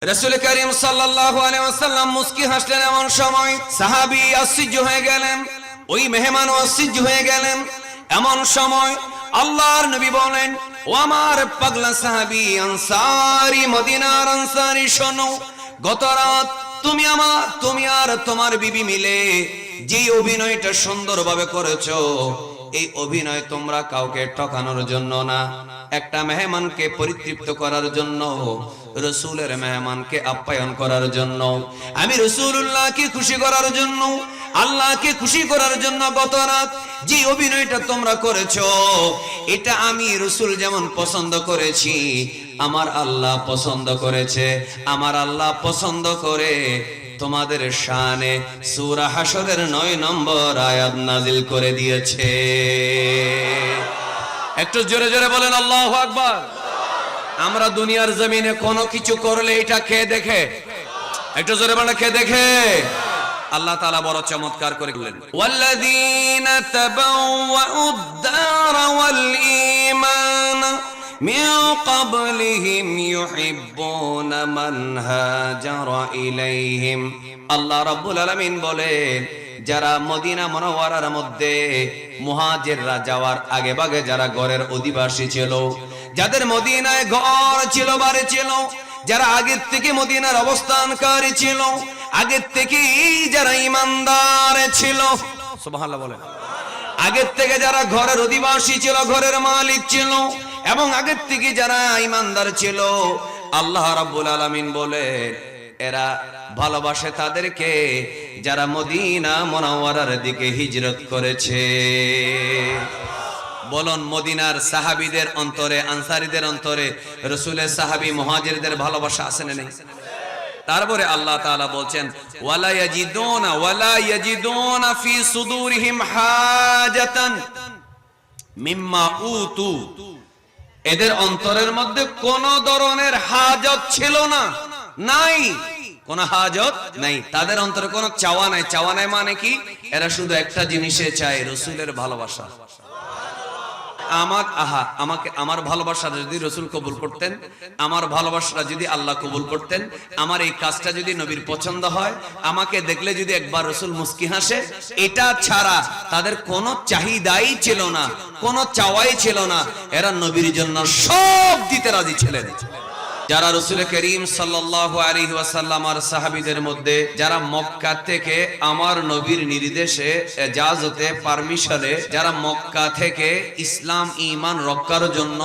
রাসূল করিম সাল্লাল্লাহু আলাইহি ওয়াসাল্লাম মুস্কি হাসলেন। এমন সময় সাহাবী আশ্চর্য হয়ে গেলেন, ওই মেহমানও আশ্চর্য হয়ে গেলেন। এমন সময় আল্লাহর নবী বলেন, ও আমার পাগলা সাহাবী আনসারী, মদিনার আনসারী, শোনো, গত রাত তুমি আর তোমার বিবি মিলে যে অভিনয়টা সুন্দরভাবে করেছো, এই অভিনয় তোমরা কাউকে ঠকানোর জন্য না, একটা মেহমানকে পরিতৃপ্ত করার জন্য, রাসূলের মেহমানকে আপ্যায়ন করার জন্য, আমি রাসূলুল্লাহকে খুশি করার জন্য, আল্লাহকে খুশি করার জন্য গত রাত যে অভিনয়টা তোমরা করেছো, এটা আমি রাসূল যেমন পছন্দ করেছি, আমার আল্লাহ পছন্দ করেছে। আমার আল্লাহ পছন্দ করে তোমাদের শানে সূরা হাশরের 9 নম্বর আয়াত নাজিল করে দিয়েছে। একটু জোরে জোরে বলেন আল্লাহু আকবার। আমরা দুনিয়ার জমিনে কোনো কিছু করলে এটা কে দেখে? একটু জোরে বলেন, কে দেখে? আল্লাহ তাআলা বড় চমৎকার করে বলেন, ওয়াল্লাযীনা তাবাওয়াউদ দার ওয়াল ঈমান মিন ক্বাবলিহিম ইউহিব্বুনা মান হাজারা ইলাইহিম। আল্লাহ রাব্বুল আলামিন বলেন, যারা মদিনা মুনাওয়ারার মধ্যে মুহাজিররা যাওয়ার আগে ভাগে যারা ঘরের অধিবাসী ছিল, যাদের মদিনায় ঘর ছিল, বাড়ি ছিল, যারা আগের থেকে মদিনার অবস্থানকারী ছিল, আগের থেকে যারা ঈমানদার ছিল, সুবহানাল্লাহ বলেন, আগের থেকে যারা ঘরের অধিবাসী ছিল, ঘরের মালিক ছিল, এবং আগের থেকে যারা ঈমানদার ছিল, আল্লাহ রাব্বুল আলামিন বলেন এরা ভালোবাসে তাদেরকে যারা মদিনা মুনাওয়ারার দিকে হিজরত করেছে। বলুন, মদিনার সাহাবীদের অন্তরে, আনসারীদের অন্তরে রাসূলের সাহাবী মুহাজিরদের ভালোবাসা আছে না নেই? তারপরে আল্লাহ তাআলা বলছেন, ওয়ালা ইয়াজিদুনা ফি সুদুরিহিম হাজাতান মিম্মা উতু। এদের অন্তরের মধ্যে কোন ধরনের হাজত ছিল না, নাই, কোন হাজত নাই, তাদের অন্তরে কোন চাওয়া নাই। চাওয়া নাই মানে কি? এরা শুধু একটা জিনিসে চায়, রাসূলের ভালোবাসা। আমার ভালোবাসা যদি রাসূল কবুল করতেন, আমার ভালোবাসাটা যদি আল্লাহ কবুল করতেন, আমার এই কাজটা যদি নবীর পছন্দ হয়, আমাকে দেখলে যদি একবার রাসূল মুস্কি হাসে, এটা ছাড়া তাদের কোনো চাহিদাই ছিল না, কোনো চাওয়াই ছিল না। এরা নবীর জন্য সব দিতে রাজি ছিলেন। যারা রাসূল করিম সাল্লাল্লাহু আলাইহি ওয়াসাল্লাম আর সাহাবীদের মধ্যে যারা মক্কা থেকে আমার নবীর নির্দেশে, ইজাজতে, পারমিশনে, যারা মক্কা থেকে ইসলাম ঈমান রক্ষার জন্য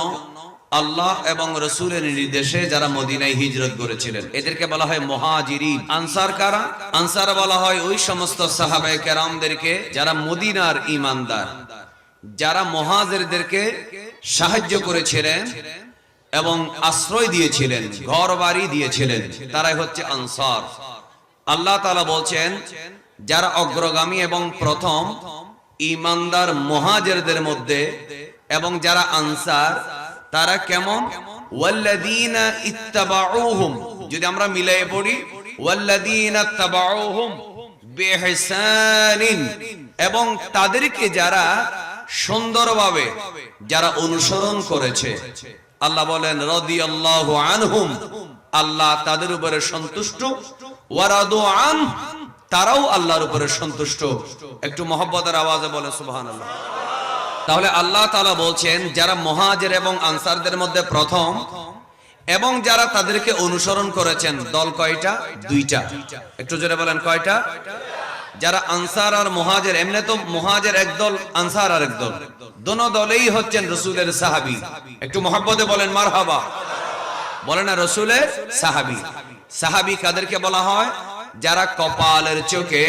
আল্লাহ এবং রাসূলের নির্দেশে যারা মদিনায় হিজরত করেছিলেন, এদেরকে বলা হয় মুহাজিরিন। আনসার কারা? আনসার বলা হয় ওই সমস্ত সাহাবায়ে কেরামদেরকে যারা মদিনার ঈমানদার, যারা মুহাজিরদেরকে সাহায্য করেছিলেন এবং আশ্রয় দিয়েছিলেন, ঘর বাড়ি দিয়েছিলেন, তারাই হচ্ছে আনসার। আল্লাহ তাআলা বলছেন, যারা অগ্রগামী এবং প্রথম ঈমানদার মুহাজিরদের মধ্যে এবং যারা আনসার, তারা কেমন? ওয়াল্লাযীনা ইত্তাবাউহুম, যদি আমরা মিলিয়ে পড়ি, ওয়াল্লাযীনা ইত্তাবাউহুম বিইহসানিন, এবং তাদেরকে যারা সুন্দরভাবে যারা অনুসরণ করেছে। আল্লাহ বলেন, রাদিয়াল্লাহু আনহুম, আল্লাহ তাদের উপরে সন্তুষ্ট, ওয়া রাদু আন, তারাও আল্লাহর উপরে সন্তুষ্ট। একটু মহব্বতের আওয়াজে বলে সুবহানাল্লাহ। তাহলে আল্লাহ তাআলা বলছেন, যারা মুহাজির এবং আনসারদের মধ্যে প্রথম এবং যারা তাদেরকে অনুসরণ করেছেন, দল কয়টা? দুইটা। একটু জোরে বলেন, কয়টা? যারা আনসার আর মুহাজির, এমনি তো মুহাজির একদল, আনসার আর একদল, দোনো দলেই হচ্ছেন রাসূলের সাহাবী। একটু মহব্বতে বলেন মারহাবা, বলেন না রাসূলের সাহাবী। সাহাবী কাদেরকে বলা হয়? যারা কপালের চোখে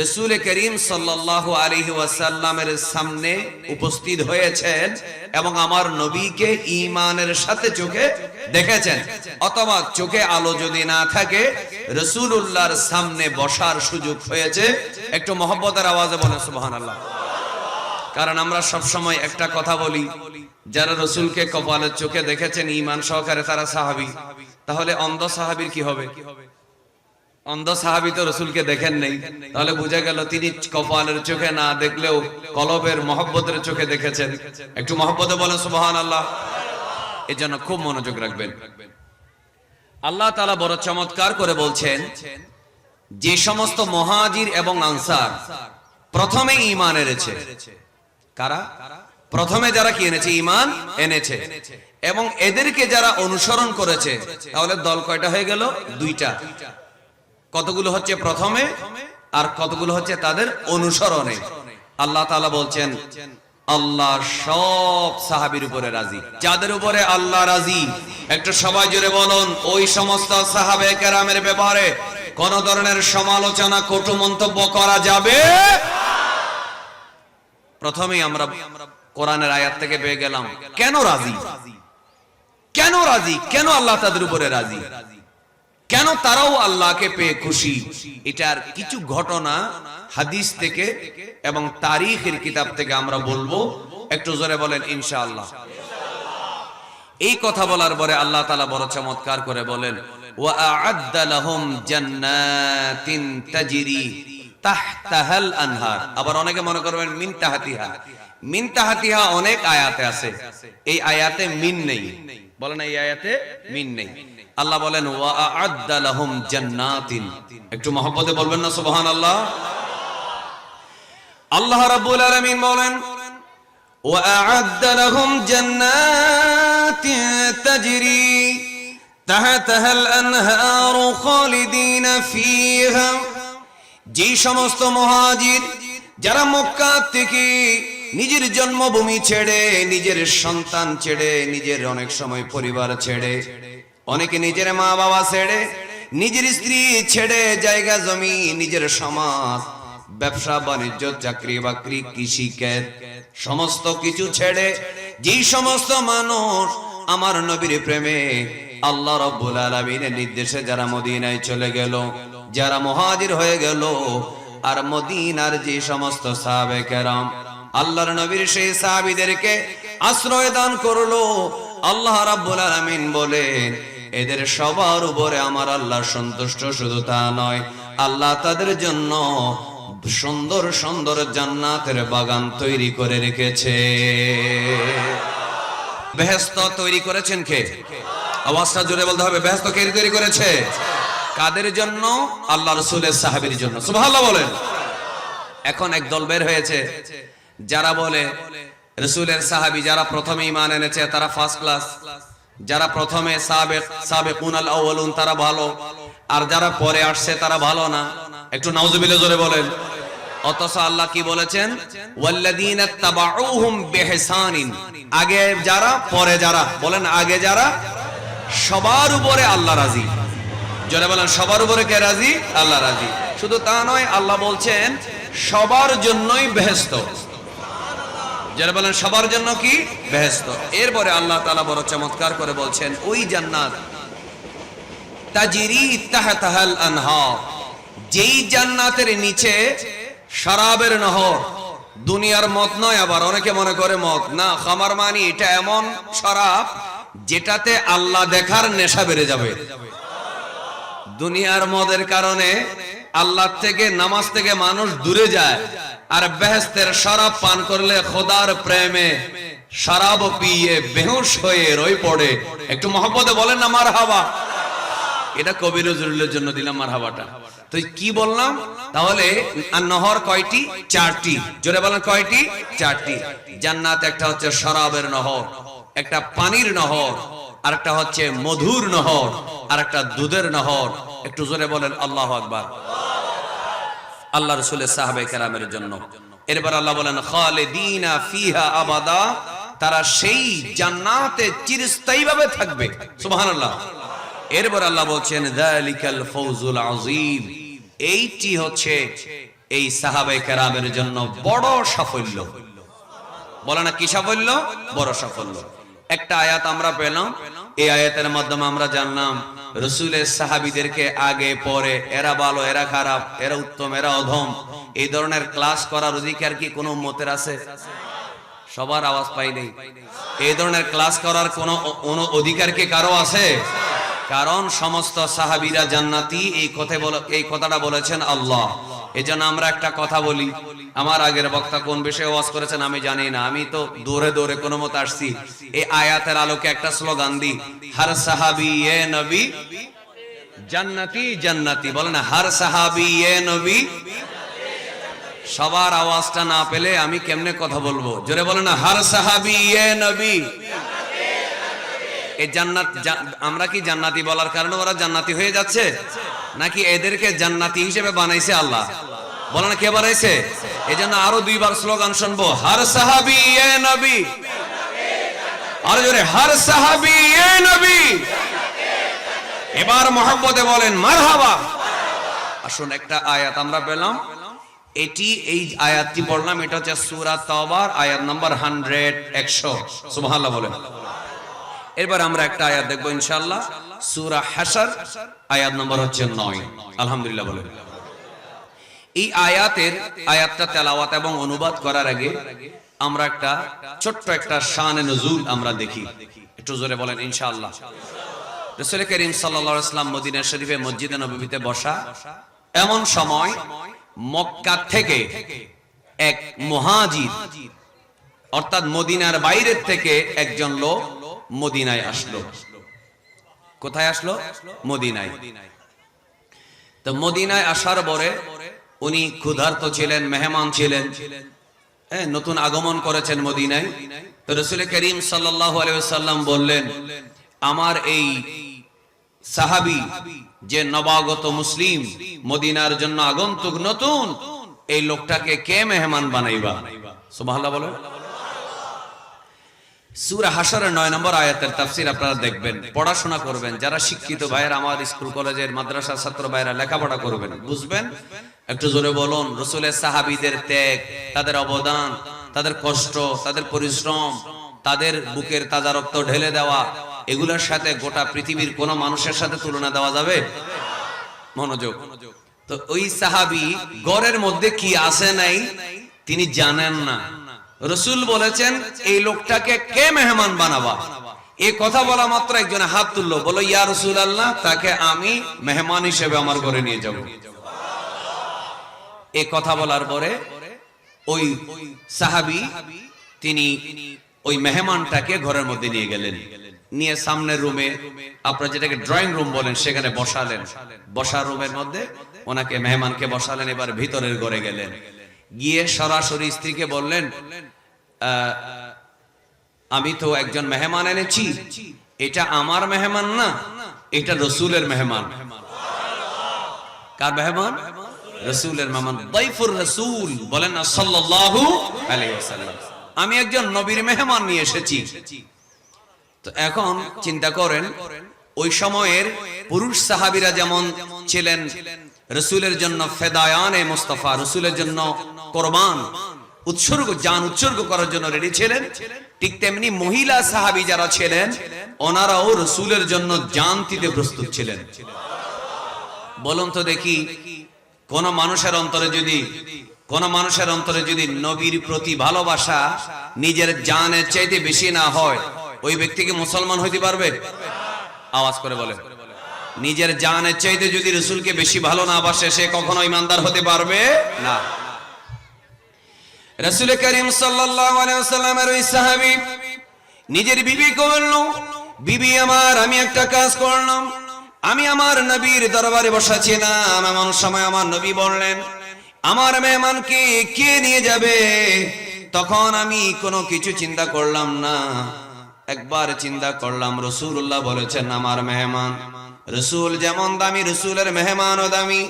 রাসূল করিম সাল্লাল্লাহু আলাইহি ওয়াসাল্লামের সামনে উপস্থিত হয়েছেন এবং আমার নবীকে ঈমানের সাথে চোখে দেখেছেন, অথবা চোখে আলো যদি না থাকে রাসূলুল্লাহর সামনে বসার সুযোগ হয়েছে। একটু মহব্বতের আওয়াজে বলেন সুবহানাল্লাহ। কারণ আমরা সব সময় একটা কথা বলি, যারা রাসূলকে কপালের চোখে দেখেছেন ঈমান সহকারে, তারা সাহাবী। তাহলে অন্ধ সাহাবীর কি হবে? অন্ধ সাহাবী তো রাসূলকে দেখেন নাই, তাহলে বোঝা গেল তিনি কপালের চোখে না দেখলেও কলবের মহব্বতের চোখে দেখেছেন। একটু মহব্বতে বলেন সুবহানাল্লাহ। এজন্য খুব মনোযোগ রাখবেন। আল্লাহ তাআলা বড় চমৎকার করে বলছেন, যে সমস্ত মুহাজির এবং আনসার প্রথমে ঈমান এনেছে। কারা? প্রথমে যারা কি এনেছে? ঈমান এনেছে। এবং এদেরকে যারা অনুসরণ করেছে, তাহলে দল কয়টা হয়ে গেল? দুইটা। কতগুলো হচ্ছে প্রথমে আর কতগুলো হচ্ছে তাদের অনুসরণে। আল্লাহ তাআলা বলছেন, আল্লাহ সব সাহাবীর উপরে রাজি। যাদের উপরে আল্লাহ রাজি, একটু সবাই জোরে বলুন, ওই সমস্ত সাহাবে কেরামের ব্যাপারে কোন ধরনের সমালোচনা, কটু মন্তব্য করা যাবে। প্রথমেই আমরা কোরআনের আয়াত থেকে পেয়ে গেলাম কেন রাজি, কেন রাজি, কেন আল্লাহ তাদের উপরে রাজি, কেন তারাও আল্লাহকে পেয়ে খুশি। এটার কিছু ঘটনা হাদিস থেকে এবং তারিখের কিতাব থেকে আমরা বলবো। একটু জোরে বলেন ইনশাআল্লাহ। এই কথা বলার পরে আল্লাহ তাআলা বড় চমৎকার করে বলেন, ওয়া আ'আদ্দা লাহুম জান্নাতিন তাজরি তাহতাহাল আনহার। আবার অনেকে মনে করবেন মিন তাহতিহা। মিন তাহতিহা অনেক আয়াতে আছে, এই আয়াতে মিন নেই। বলেন এই আয়াতে মিন নেই। আল্লাহ বলেন ওয়া আ'আদ্দা লাহুম জান্নাতিন। একটু মহব্বতে বলবেন না সুবহানাল্লাহ। আল্লাহ রাব্বুল আলামিন বলেন ওয়া আ'আদ্দা লাহুম জান্নাতিন তাজরি তাহতাহাল আনহার খালিদিনা ফিহা। যে সমস্ত মুহাজির যারা মক্কা থেকে নিজের জন্মভূমি ছেড়ে, নিজের সন্তান ছেড়ে, নিজের অনেক সময় পরিবার ছেড়ে, অনেকে নিজের মা বাবা ছেড়ে, নিজের স্ত্রী ছেড়ে, জায়গা জমি, নিজের সমাজ, ব্যবসা বাণিজ্য, চাকরি বাকরি, কৃষি ক্ষেত, সমস্ত কিছু ছেড়ে যেই সমস্ত মানুষ আমার নবীর প্রেমে আল্লাহ রাব্বুল আলামিনের নির্দেশে যারা মদিনায় চলে গেল, যারা মুহাজির হয়ে গেল, আর মদিনার যে সমস্ত সাহাবে কেরাম আল্লাহর নবীর সেই সাহাবীদেরকে আশ্রয় দান করলো, আল্লাহ রাব্বুল আলামিন বলেন এদের সবার উপরে আমার আল্লাহ সন্তুষ্ট। শুধু তা নয়, আল্লাহ তাদের জন্য সুন্দর সুন্দর জান্নাতের বাগান তৈরি করে রেখেছে। বেহেশত তৈরি করেছেন কে? আওয়াজটা জোরে বলতে হবে। বেহেশত কে তৈরি করেছে? কাদের জন্য? আল্লাহ রাসূলের সাহাবীর জন্য। সুবহানাল্লাহ বলেন। এখন এক দল বের হয়েছে যারা বলে রাসূলের সাহাবী যারা প্রথমে ঈমান এনেছে তারা ফার্স্ট ক্লাস, যারা প্রথমে সাবেকুনাল আউয়ালুন তারা ভালো, আর যারা পরে আসছে তারা ভালো না। একটু নাউজুবিল্লাহ জোরে বলেন। অথচ আল্লাহ কি বলেছেন? ওয়াল্লাযীনা তাবাউহুম বিহিসানিন। আগে যারা পরে যারা, বলেন আগে যারা, সবার উপরে আল্লাহ রাজি। জোরে বলেন সবার উপরে কে রাজি? আল্লাহ রাজি। শুধু তা নয়, আল্লাহ বলছেন সবার জন্যই বেহেশত। যারা বলেন সবার জন্য কি? বেহেশত। এরপরে আল্লাহ তাআলা বড় চমৎকার করে বলছেন ওই জান্নাত তাজরি তাহতাহাল আনহার, যেই জান্নাতের নিচে শরাবের নহর। দুনিয়ার মদ নয়, আবার অনেকে মনে করে মদ না, খামার মানি এটা এমন শরাব যেটাতে আল্লাহ দেখার নেশা বেড়ে যাবে। দুনিয়ার মদের কারণে আল্লাহ থেকে, নামাজ থেকে মানুষ দূরে যায়, আর বেহেশতের শরাব পান করলে খোদার প্রেমে শরাব পিয়ে বেহুশ হয়ে রই পড়ে। একটু মহব্বতে বলেন না মারহাবা। এটা কবি নজরুলের জন্য দিলাম মারহাবাটা। তো কি বললাম তাহলে? আর নহর কয়টি? চারটি। জোরে বলেন কয়টি? চারটি। জান্নাত একটা হচ্ছে শরাবের নহর, একটা পানির নহর, আর একটা হচ্ছে মধুর নহর, আর একটা দুধের নহর। একটু জোরে বলেন আল্লাহু আকবার। আল্লাহ রাসূলের সাহাবে কেরামের জন্য। এরপর আল্লাহ বলেন খালিদিনা ফিহা আবাদা, তারা সেই জান্নাতে চিরস্থায়ীভাবে থাকবে। সুবহানাল্লাহ। এরপর আল্লাহ বলছেন যালিকাল ফাউজুল আযীম, এইটি হচ্ছে এই সাহাবে কেরামের জন্য বড় সাফল্য। বলে না কি সাফল্য? বড় সাফল্য। একটা আয়াত আমরা পেলাম, এই আয়াতের মাধ্যমে আমরা জানলাম রাসূলের সাহাবীদেরকে আগে পরে, এরা ভালো এরা খারাপ, এরা উত্তম এরা অধম, এই ধরনের ক্লাস করার অধিকার কি কোনো উম্মতের আছে? সবার আওয়াজ পাই নেই। এই ধরনের ক্লাস করার কোনো অধিকার কি কারো আছে? কারণ সমস্ত সাহাবীরা জান্নাতি, এই কথাটা বলেছেন আল্লাহ। এজন্য আমরা একটা কথা বলি, আমার আগের বক্তা কোন বিষয়ে ওয়াজ করেছেন আমি জানি না, আমি তো দৌড়ে দৌড়ে কোনো মত আসছি। এই আয়াতের আলোকে একটা স্লোগান দিই, হর সাহাবী এ নবী জান্নাতি জান্নাতি। বলেন হর সাহাবী এ নবী। সবার আওয়াজটা না পেলে আমি কেমনে কথা বলবো? জোরে বলেন না, হর সাহাবী এ নবী। এই জান্নাত, আমরা কি জান্নাতি বলার কারণে ওরা জান্নাতি হয়ে যাচ্ছে, নাকি এদেরকে জান্নাতি হিসেবে বানাইছে আল্লাহ? বলেন কে বানাইছে? এজন্য আরো দুইবার স্লোগান শুনবো, হর সাহাবী এ নবী। আরো জোরে, হর সাহাবী এ নবী। এবার মহব্বতে বলেন মারহাবা। আসুন একটা আয়াত আমরা পেলাম, এই আয়াতটি পড়লাম, এটা হচ্ছে সূরা তাওবার আয়াত নাম্বার 100 সুবহানাল্লাহ বলেন। এরপর আমরা একটা আয়াত দেখবো ইনশাআল্লাহ, সূরা হাশর আয়াত নম্বর হচ্ছে 9। আলহামদুলিল্লাহ বলেন। এই আয়াতটা তেলাওয়াত এবং অনুবাদ করার আগে আমরা একটা ছোট্ট একটা শানে নুজুল আমরা দেখি, একটু জোরে বলেন ইনশাআল্লাহ। রাসূল করিম সাল্লাল্লাহু আলাইহি ওয়াসাল্লাম মদিনা শরীফে মসজিদে নববীতে বসা, এমন সময় মক্কা থেকে এক মুহাজির, অর্থাৎ মদিনার বাইরের থেকে একজন লোক মদিনায় আসলো। কোথায় আসলো? মদিনায়। তো মদিনায় আসার পরে উনি ক্ষুধার্ত ছিলেন, মেহমান ছিলেন, নতুন আগমন করেছেন মদিনায়। তো রাসূল করিম সাল্লাল্লাহু আলাইহি ওয়াসাল্লাম বললেন, আমার এই সাহাবী যে নবাগত মুসলিম, মদিনার জন্য আগন্তুক নতুন, এই লোকটাকে কে মেহমান বানাইবা? সুবহানাল্লাহ বলেন। সূরা হাশরের 9 নম্বর আয়াতের তাফসীর আপনারা দেখবেন, পড়াশোনা করবেন। যারা শিক্ষিত ভাইয়েরা, আমার স্কুল কলেজের মাদ্রাসার ছাত্র ভাইয়েরা লেখাপড়া করবেন, বুঝবেন। একটু জোরে বলুন, রাসূলের সাহাবীদের ত্যাগ, তাদের অবদান, তাদের কষ্ট, তাদের পরিশ্রম, তাদের বুকের তাজা রক্ত ঢেলে দেওয়া, এগুলোর সাথে গোটা পৃথিবীর কোন মানুষের সাথে তুলনা দেওয়া যাবে? মনোযোগ। তো ওই সাহাবী ঘরের মধ্যে কি আছে নাই তিনি জানেন না। রাসূল বলেছেন এই লোকটাকে কে মেহমান বানাবা? এই কথা বলা মাত্র একজন হাত তুললো, বলো ইয়া রাসূলুল্লাহ, তাকে আমি মেহমান হিসেবে আমার ঘরে নিয়ে যাব। এই কথা বলার পরে ওই সাহাবী তিনি ওই মেহমানটাকে ঘরের মধ্যে নিয়ে গেলেন, নিয়ে সামনের রুমে, আপনারা যেটাকে ড্রয়িং রুম বলেন, সেখানে বসালেন। বসার রুমের মধ্যে ওনাকে, মেহমানকে বসালেন। এবার ভিতরের ঘরে গেলেন, গিয়ে সরাসরি স্ত্রীকে বললেন, আমি তো একজন মেহমান এনেছি, এটা আমার মেহমান না, এটা রাসূলের মেহমান। কার মেহমান? রাসূলের মেহমান। দাইফুর রাসূল বলেন না সাল্লাল্লাহু আলাইহি ওয়াসাল্লাম। আমি একজন নবীর মেহমান নিয়ে এসেছি। তো এখন চিন্তা করেন, ওই সময়ের পুরুষ সাহাবীরা যেমন ছিলেন রাসূলের জন্য ফেদায়ানে মুস্তাফা, রাসূলের জন্য কোরবান, জান উৎসর্গ করার জন্য রেডি ছিলেন, ঠিক তেমনি মহিলা সাহাবী যারা ছিলেন ওনারাও রাসূলের জন্য জান দিতে প্রস্তুত ছিলেন। বলুন তো দেখি, কোন মানুষের অন্তরে যদি নবীর প্রতি ভালোবাসা নিজের জানের চাইতে বেশি না হয়, ওই ব্যক্তিকে মুসলমান হইতে পারবে? আওয়াজ করে বলে। নিজের জানের চাইতে যদি রাসূলকে বেশি ভালো না বাসে, সে কখনো ঈমানদার হতে পারবে না। রাসূল করিম সাল্লাল্লাহু আলাইহি ওয়াসাল্লামের ওই সাহাবী নিজের বিবিকে বলল, বিবি আমার, আমি একটা কাজ করলাম, আমি আমার নবীর দরবারে বসাছিলাম, এমন সময় আমার নবী বললেন আমার মেহমানকে কে নিয়ে যাবে? তখন আমি কোনো কিছু চিন্তা করলাম না, একবার চিন্তা করলাম, রাসূলুল্লাহ বলেছেন আমার মেহমান। রাসূল যেমন দামি, রাসূলের মেহমানও দামি।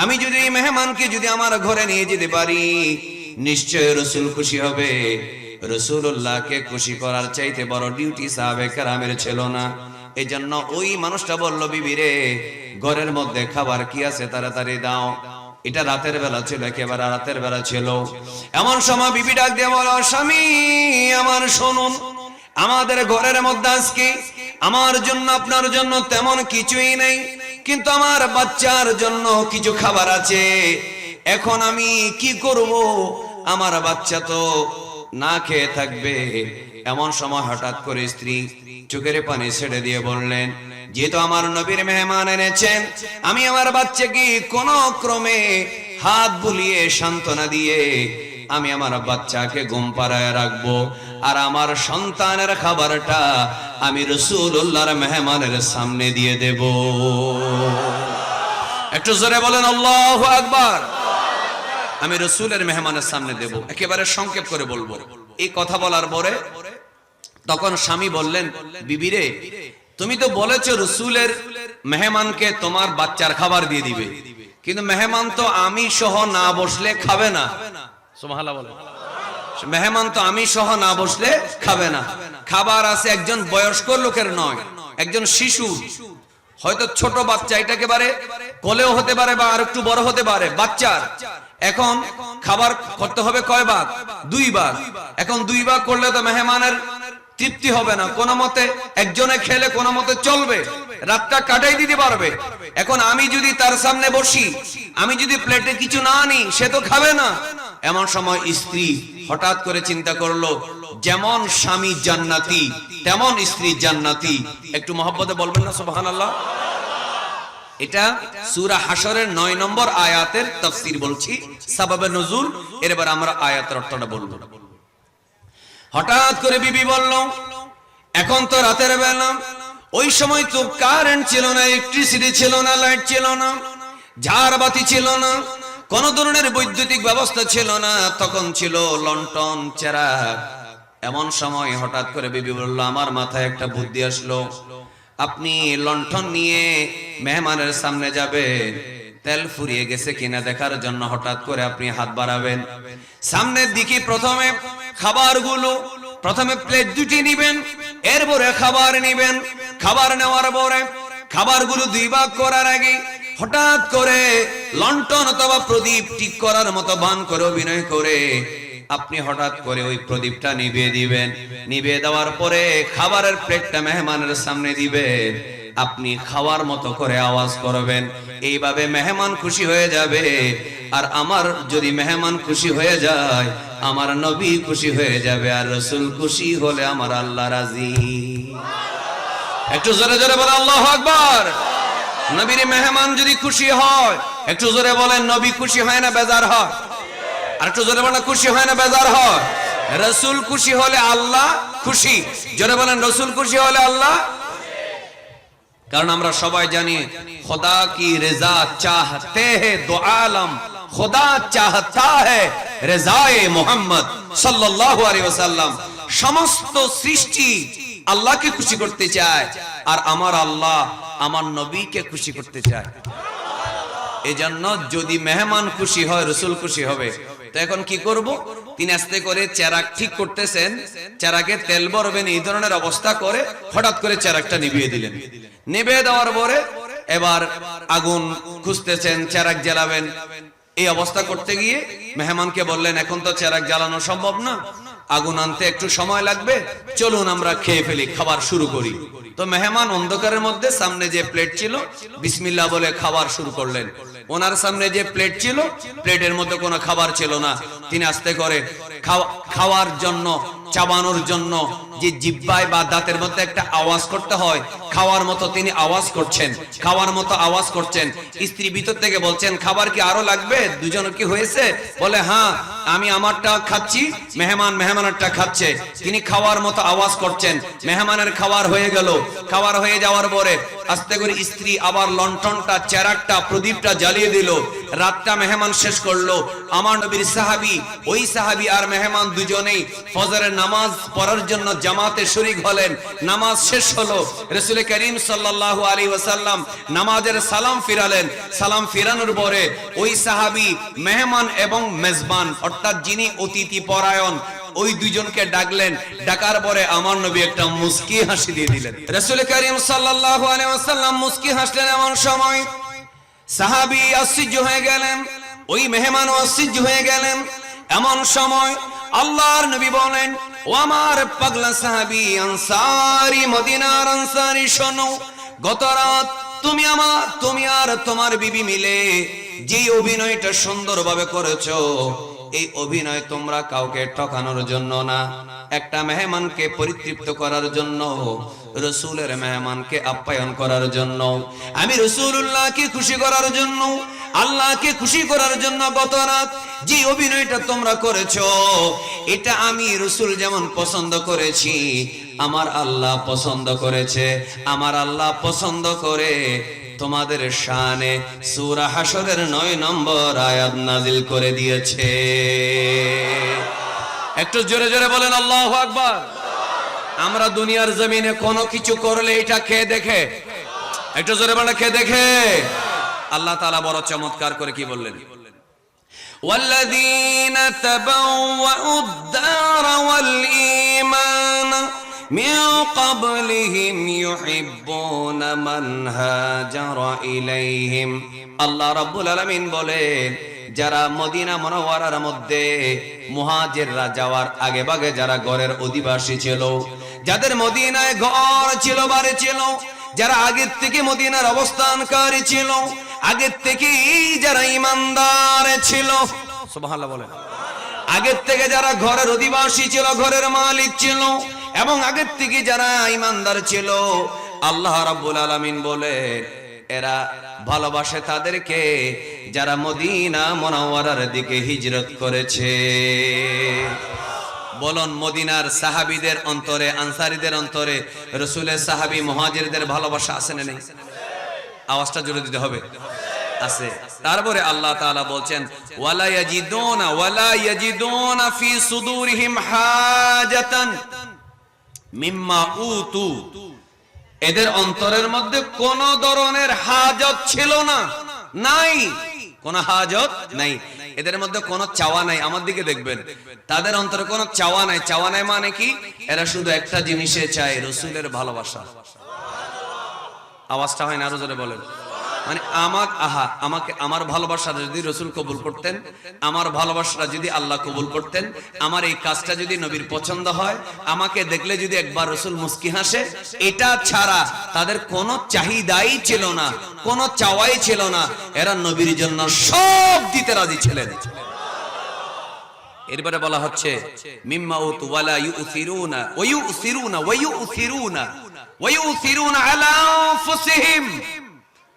আমি যদি এই মেহমানকে যদি আমার ঘরে নিয়ে যেতে পারি, নিশ্চয় রাসূল খুশি হবে। রাসূলুল্লাহকে খুশি করার চাইতে বড় ডিউটি সাহাবে কেরামের ছিল না। এই জন্য ওই মানুষটা বলল, বিবি রে, ঘরের মধ্যে খাবার কি আছে তাড়াতাড়ি দাও। এটা রাতের বেলা ছিল, একেবারে রাতের বেলা ছিল। এমন সময় বিবি ডাক দিয়ে বলো, স্বামী আমার শুনুন, আমাদের ঘরের মধ্যে আজকে আমার জন্য আপনার জন্য তেমন কিছুই নেই, কিন্তু আমার বাচ্চার জন্য কিছু খাবার আছে। এখন আমি কি করব? আমার বাচ্চা তো না খেয়ে থাকবে। এমন সময় হঠাৎ করে স্ত্রী চোখের পানি ছেড়ে দিয়ে বললেন, যেহেতু আমার নবীর মেহমান এনেছেন, আমি আমার বাচ্চাকে কোন ক্রমে হাত বুলিয়ে সান্ত্বনা দিয়ে আমি আমার বাচ্চাকে ঘুম পাড়ায় রাখবো, আর আমার সন্তানের খাবারটা আমি রাসূলুল্লাহর মেহমানের সামনে দিয়ে দেব। একটু জোরে বলেন আল্লাহু আকবার। আমি রাসূলের মেহমানের সামনে দেব। একেবারে সংক্ষেপ করে বলবো। এই কথা বলার পরে তখন স্বামী বললেন, বিবি রে, তুমি তো বলেছো রাসূলের মেহমানকে তোমার বাচ্চার খাবার দিয়ে দিবে, কিন্তু মেহমান তো আমি সহ না বসলে খাবে না। সুবহানাল্লাহ বলে। মেহমান তো আমি সহ না বসলে খাবে না। খাবার আছে একজন বয়স্ক লোকের নয়, একজন শিশু, হয়তো ছোট বাচ্চা, এটা একেবারে কোলেও হতে পারে বা আর একটু বড় হতে পারে, বাচ্চার। এখন খাবার করতে হবে কয় ভাগ? 2 ভাগ। এখন 2 ভাগ করলে তো মেহমানের তৃপ্তি হবে না, কোন মতে একজনে খেলে কোন মতে চলবে, রাতটা কাটাই দিতে পারবে। এখন আমি যদি তার সামনে বসি, আমি যদি প্লেটে কিছু না আনি, সে তো খাবে না। এমন সময় স্ত্রী হঠাৎ করে চিন্তা করলো, যেমন স্বামী জান্নাতি তেমন স্ত্রী জান্নাতি। একটু মহব্বতে বলবেন না সুবহানাল্লাহ। এটা সূরা হাশরের 9 নম্বর আয়াতের তাফসীর বলছি, সাবাবে নজুল। এবার আমরা আয়াতের অর্থটা বলবো। হঠাৎ করে বিবি বলল, এখন তো রাতের বেলা, ওই সময় তো কারেন্ট ছিল না, ইলেকট্রিসিটি ছিল না, লাইট ছিল না, ঝাড়বাতি ছিল না, কোন ধরনের বৈদ্যুতিক ব্যবস্থা ছিল না, তখন ছিল লন্ঠন চেরাগ। এমন সময় হঠাৎ করে বিবি বলল, আমার মাথায় একটা বুদ্ধি আসলো, আপনি লন্ঠন নিয়ে মেহমানের সামনে যাবেন, তেল ফুরিয়ে গেছে কিনা দেখার জন্য হঠাৎ করে আপনি হাত বাড়াবেন, সামনের দিকে প্রথমে খাবারগুলো, প্রথমে প্লেট 2টি নিবেন, এরপরে খাবার নিবেন। খাবার নেওয়ার পরে খাবারগুলো 2 ভাগ করার আগে হঠাৎ করে লন্ঠন অথবা প্রদীপ ঠিক করার মতো ভান করে অভিনয় করে আপনি হঠাৎ করে ওই প্রদীপটা নিভিয়ে দিবেন। নিভিয়ে দেওয়ার পরে খাবারের প্লেটটা মেহমানের সামনে দিবেন, আপনি খাওয়ার মতো করে আওয়াজ করবেন। এইভাবে মেহমান খুশি হয়ে যাবে, আর আমার যদি মেহমান খুশি হয়ে যায়, আমার নবী খুশি হয়ে যাবে, আর রাসূল খুশি হলে আমার আল্লাহ রাজি। একটু জোরে জোরে বলেন আল্লাহু আকবার। নবীর মেহমান যদি খুশি হয়, একটু জোরে বলেন, নবী খুশি হয় না বেজার হয়? আর একটু জোরে বলেন, খুশি হয় না বেজার হয়? রাসূল খুশি হলে আল্লাহ খুশি। জোরে বলেন, রাসূল খুশি হলে আল্লাহ। কারণ আমরা সবাই জানি, খোদা কি রেজা চাহতে हैं दो आलम, खुदा चाहता है রেজায়ে মুহাম্মদ সাল্লাল্লাহু আলাইহি ওয়াসাল্লাম। সমস্ত সৃষ্টি আল্লাহকে খুশি করতে চায়, আর আমার আল্লাহ আমার নবীকে খুশি করতে চায়। এজন্য যদি মেহমান খুশি হয়, রাসূল খুশি হবে। তো এখন কি করব? তিনি আস্তে করে চেরাগ ঠিক করতেছেন, চেরাগে তেল ভরবেন, এই ধরনের অবস্থা করে হঠাৎ করে চেরাগটা নিভিয়ে দিলেন। নিভিয়ে দেওয়ার পরে এবার আগুন খুঁজতেছেন, চেরাগ জ্বালাবেন। এই অবস্থা করতে গিয়ে মেহমানকে বললেন, এখন তো চেরাগ জ্বালানো সম্ভব না, আগুন আনতে একটু সময় লাগবে, চলুন আমরা খেয়ে ফেলি, খাবার শুরু করি। তো মেহমান অন্ধকারের মধ্যে সামনে যে প্লেট ছিল, বিসমিল্লাহ বলে খাবার শুরু করলেন। ওনার সামনে যে প্লেট ছিল, প্লেটের মধ্যে কোনো খাবার ছিল না। তিনি আস্তে করে খাওয়ার জন্য, চাবানোর জন্য যে জিহ্বায় বা দাঁতের মধ্যে একটা আওয়াজ করতে হয়, খাওয়ার মতো তিনি আওয়াজ করছেন, খাওয়ার মতো আওয়াজ করছেন। স্ত্রী ভিতর থেকে বলছেন, খাবার কি আরো লাগবে? দুজনের কি হয়েছে? বলে, হ্যাঁ, আমি আমারটা খাচ্ছি, মেহমান মেহমানেরটা খাচ্ছে। তিনি খাওয়ার মতো আওয়াজ করছেন, মেহমানের খাবার হয়ে গেল। খাবার হয়ে যাওয়ার পরে আস্তে করে স্ত্রী আবার লন্ঠনটা, চেরাগটা, প্রদীপটা জ্বালিয়ে দিল। রাতটা মেহমান শেষ করলো। আমার নবীর সাহাবী, ওই সাহাবী আর মেহমান দুজনেই ফজরের নামাজ পড়ার জন্য জামাতে শরীক হলেন। নামাজ শেষ হলো, রাসূল করিম সাল্লাল্লাহু আলাইহি ওয়াসাল্লাম নামাজের সালাম ফিরালেন। সালাম ফিরানোর পরে ওই সাহাবী মেহমান এবং মেজবান, অর্থাৎ যিনি অতিথি পরায়ণ, ওই দুইজনকে ডাকলেন। ডাকার পরে আমার নবী একটা মুস্কি হাসি দিয়ে দিলেন। রাসূল করিম সাল্লাল্লাহু আলাইহি ওয়াসাল্লাম মুস্কি হাসলেন। এমন সময় সাহাবী আশ্চর্য হয়ে গেলেন, ওই মেহমান আশ্চর্য হয়ে গেলেন। এমন সময় আল্লাহর নবী বলেন, ও আমার পাগলা সাহাবী আনসারী, মদিনার আনসারী, শোনো, গত রাত তুমি আর তোমার বিবি মিলে যে অভিনয়টা সুন্দরভাবে করেছো, এই অভিনয় তোমরা কাউকে ঠকানোর জন্য না, একটা মেহমানকে পরিতৃপ্ত করার জন্য, রাসূলের মেহমানকে আপ্যায়ন করার জন্য, আমি রাসূলুল্লাহকে খুশি করার জন্য, আল্লাহকে খুশি করার জন্য গত রাত যে অভিনয়টা তোমরা করেছো, এটা আমি রাসূল যেমন পছন্দ করেছি, আমার আল্লাহ পছন্দ করেছে। আমার আল্লাহ পছন্দ করে তোমাদের শানে সূরা হাশরের 9 নম্বর আয়াত নাজিল করে দিয়েছে। একটু জোরে জোরে বলেন আল্লাহু আকবার। আমরা দুনিয়ার জমিনে কোনো কিছু করলে এটা কে দেখে? একটু জোরে বলেন, কে দেখে? আল্লাহ তাআলা বড় চমৎকার করে কি বললেন? ওয়াল্লাযীনা তাবাওয়াউদ-দার ওয়াল-ঈমান মিন ক্বাবলিহিম ইউহিব্বুনা মান হাজারা ইলাইহিম। আল্লাহ রাব্বুল আলামিন বলেন, যারা মদিনা মুনাওয়ারার মধ্যে মুহাজিররা যাওয়ার আগে ভাগে যারা ঘরের অধিবাসী ছিল, যাদের মদিনায় ঘর ছিল, বাড়ি ছিল, যারা আগের থেকে মদিনার অবস্থানকারী ছিল, আগের থেকে যারা ঈমানদার ছিল, সুবহানাল্লাহ বলেন, আগের থেকে যারা ঘরের অধিবাসী ছিল, ঘরের মালিক ছিল, এবং আগের থেকে যারা ঈমানদার ছিল, আল্লাহ রাব্বুল আলামিন বলে এরা ভালোবাসে তাদেরকে যারা মদিনা মুনাওয়ারার দিকে হিজরত করেছে। বলুন, মদিনার সাহাবীদের অন্তরে, আনসারীদের অন্তরে রাসূলের সাহাবী মুহাজিরদের ভালোবাসা আছে না নেই? আওয়াজটা জোরে দিতে হবে। আছে। তারপরে আল্লাহ তাআলা বলছেন, ওয়ালা ইয়াজিদুনা ফি সুদুরিহিম হাজাতান মিম্মা উতু। এদের অন্তরের মধ্যে কোন ধরনের হাজত ছিল না, নাই, কোন হাজত নাই, এদের মধ্যে কোনো চাওয়া নাই। আমার দিকে দেখবেন, তাদের অন্তরে কোনো চাওয়া নাই। চাওয়া নাই মানে কি? এরা শুধু একটা জিনিসে চায়, রাসূলের ভালোবাসা। আওয়াজটা হয় না, আরো জোরে বলেন। মানে আমাকে আমার ভালোবাসাটা যদি রাসূল কবুল করতেন, আমার ভালোবাসাটা যদি আল্লাহ কবুল করতেন, আমার এই কাজটা যদি নবীর পছন্দ হয়, আমাকে দেখলে যদি একবার রাসূল মুস্কি হাসে, এটা ছাড়া তাদের কোনো চাহিদাই ছিল না, কোনো চাওয়াই ছিল না। এরা নবীর জন্য সব দিতে রাজি ছিলেন। এরপরে বলা হচ্ছে মিম্মা উতু ওয়ালা ইউসিরুনা ওয়া ইউসিরুনা ওয়া ইউসিরুনা ওয়া ইউসিরুনা আলা আনফুসিহিম।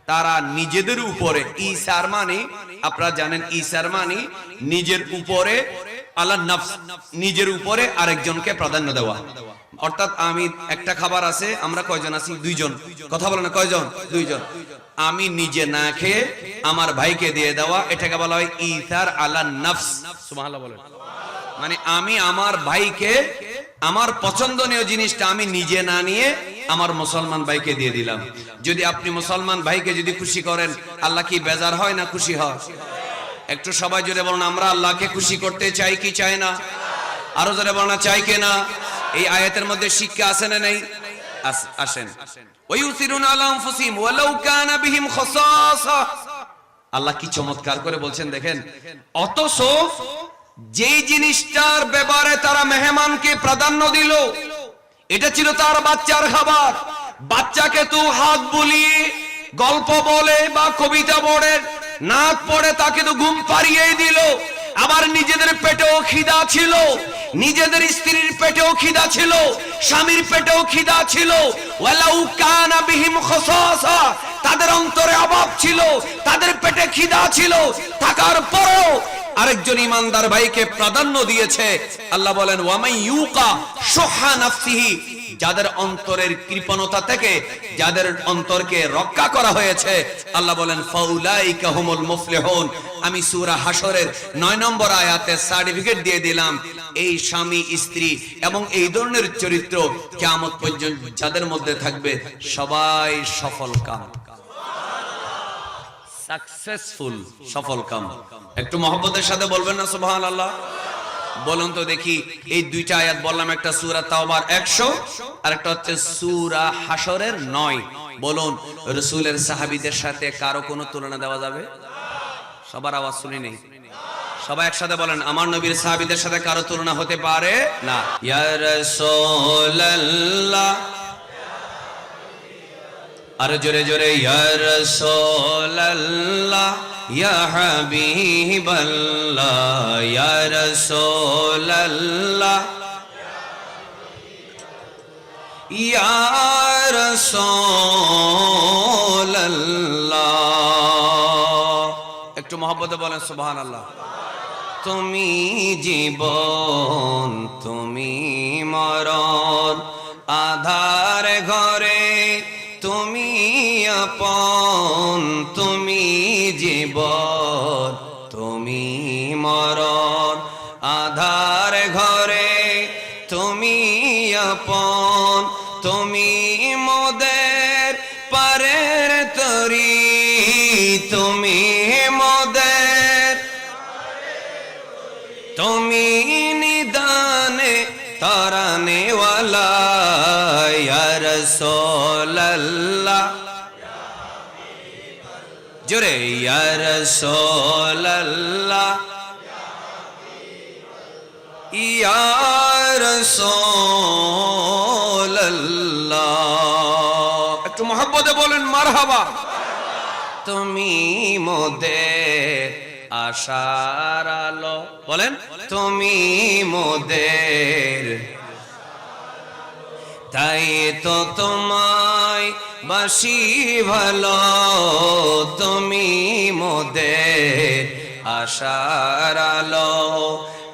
তারা নিজেদের উপরে, ঈসার মানে আপনারা জানেন, ঈসার মানে নিজের উপরে, আলা নফস, নিজের উপরে আরেকজনকে প্রাধান্য দেওয়া। অর্থাৎ আমি একটা খাবার আছে, আমরা কয়জন আছি? 2 জন। কথা বলেন, কয়জন? 2 জন। আমি নিজে না খেয়ে আমার ভাইকে দিয়ে দেওয়া, এটাকে বলা হয় ঈসার আলা নফস। সুবহানাল্লাহ বলেন। মানে আমি আমার ভাইকে আমার পছন্দনীয় জিনিসটা আমি নিজে না নিয়ে আমার মুসলমান ভাইকে দিয়ে দিলাম। যদি আপনি মুসলমান ভাইকে যদি খুশি করেন, আল্লাহ কি বেজার হয় না খুশি হয়? একটু সবাই জোরে বলুন, আমরা আল্লাহকে খুশি করতে চাই কি চাই না? আরো জোরে বলুন, চাই কি না? এই আয়াতের মধ্যে শিক্ষা আছে না নেই? আসেন। ওয়ায়ুসিরুনা আলা আনফুসিহিম ওয়ালাউ কানা বিহিম খাসাসা। আল্লাহ কি চমৎকার করে বলছেন দেখেন। অথচ যেই জিনিসটার ব্যাপারে তারা মেহমানকে প্রাধান্য দিল, এটা ছিল তার বাচ্চার খাবার। বাচ্চাকে তো হাত বুলিয়ে, গল্প বলে বা কবিতা পড়ে, নাক পড়ে তাকে তো ঘুম পাড়িয়ে দিল। আবার নিজেদের পেটেও খিদা ছিল, নিজেদের স্ত্রীর পেটেও খিদা ছিল, স্বামীর পেটেও খিদা ছিল। ওয়ালাউ কানা বিহিম খাসাসা, তাদের অন্তরে অভাব ছিল, তাদের পেটে খিদা ছিল, থাকার পরেও আরেকজন ইমানদার ভাইকে প্রাধান্য দিয়েছে। আল্লাহ বলেন, ওয়ামাই ইউকা শুহা নাফসিহি, যাদের অন্তরের কৃপণতা থেকে যাদের অন্তরকে রক্ষা করা হয়েছে, আল্লাহ বলেন ফাউলাইকা হুমুল মুফলিহুন। আমি সূরা হাশরের 9 নম্বর আয়াতে সার্টিফিকেট দিয়ে দিলাম, এই স্বামী স্ত্রী এবং এই ধরনের চরিত্র কিয়ামত পর্যন্ত যাদের মধ্যে থাকবে, সবাই সফল কাম, সাকসেসফুল, সফল কাম। একটু মহব্বতের সাথে বলবেন না সুবহানাল্লাহ? বলুন তো দেখি, এই 2টা আয়াত বললাম, একটা সূরা তাওবার 100 আর একটা হচ্ছে সূরা হাশরের 9। বলুন, রাসূলের সাহাবীদের সাথে কারো কোনো তুলনা দেওয়া যাবে? সবার আওয়াজ শুনি নেই, সবাই একসাথে বলেন, আমার নবীর সাহাবীদের সাথে কারো তুলনা হতে পারে না। ইয়া রাসূলুল্লাহ, আর জোরে জোরে ইয়া রাসূলুল্লাহ, ইয়া হাবিবাল্লাহ ইয়া রাসূলাল্লাহ ইয়া রাসূলাল্লাহ। একটু মহব্বতে বলেন সুবহানাল্লাহ। তুমি জীবন তুমি মরণ, আধার ঘরে তুমি আপন, তুমি জীবন তুমি মরণ, আধার ঘরে তুমি আপন, তুমি মোদের পারের তরি, তুমি মোদের, তুমি নিদানে তারানে ওয়ালা ইয়া রাসূলুল্লাহ, জোরে ইয়া রাসূলুল্লাহ ইয়া রাসূলুল্লাহ। একটু মহব্বতে বলেন মারহাবা। তুমি মোদের আশার আলো, বলেন তুমি মোদের, তাই তো তোমায় বাসি ভালো, তুমি মোদের আশার আলো,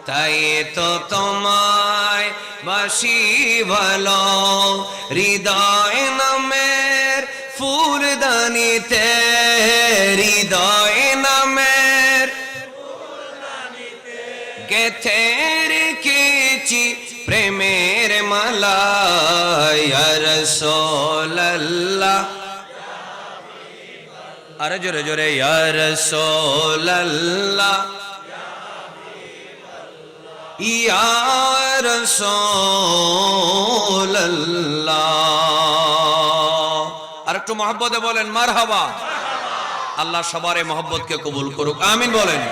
তাই তো তোমায় বাসি ভালো, হৃদয় নামের ফুলদানিতে, হৃদয় নামের গেথে রেখেছি প্রেমের মালা ইয়া রাসূলুল্লাহ, আরে জোরে জোরে ইয়া রাসূলুল্লাহ ইয়া রাসূলুল্লাহ। আর একটু মহব্বতে বলেন মারহাবা। আল্লাহ সবার এই মহব্বতকে কবুল করুক, আমিন বলেন।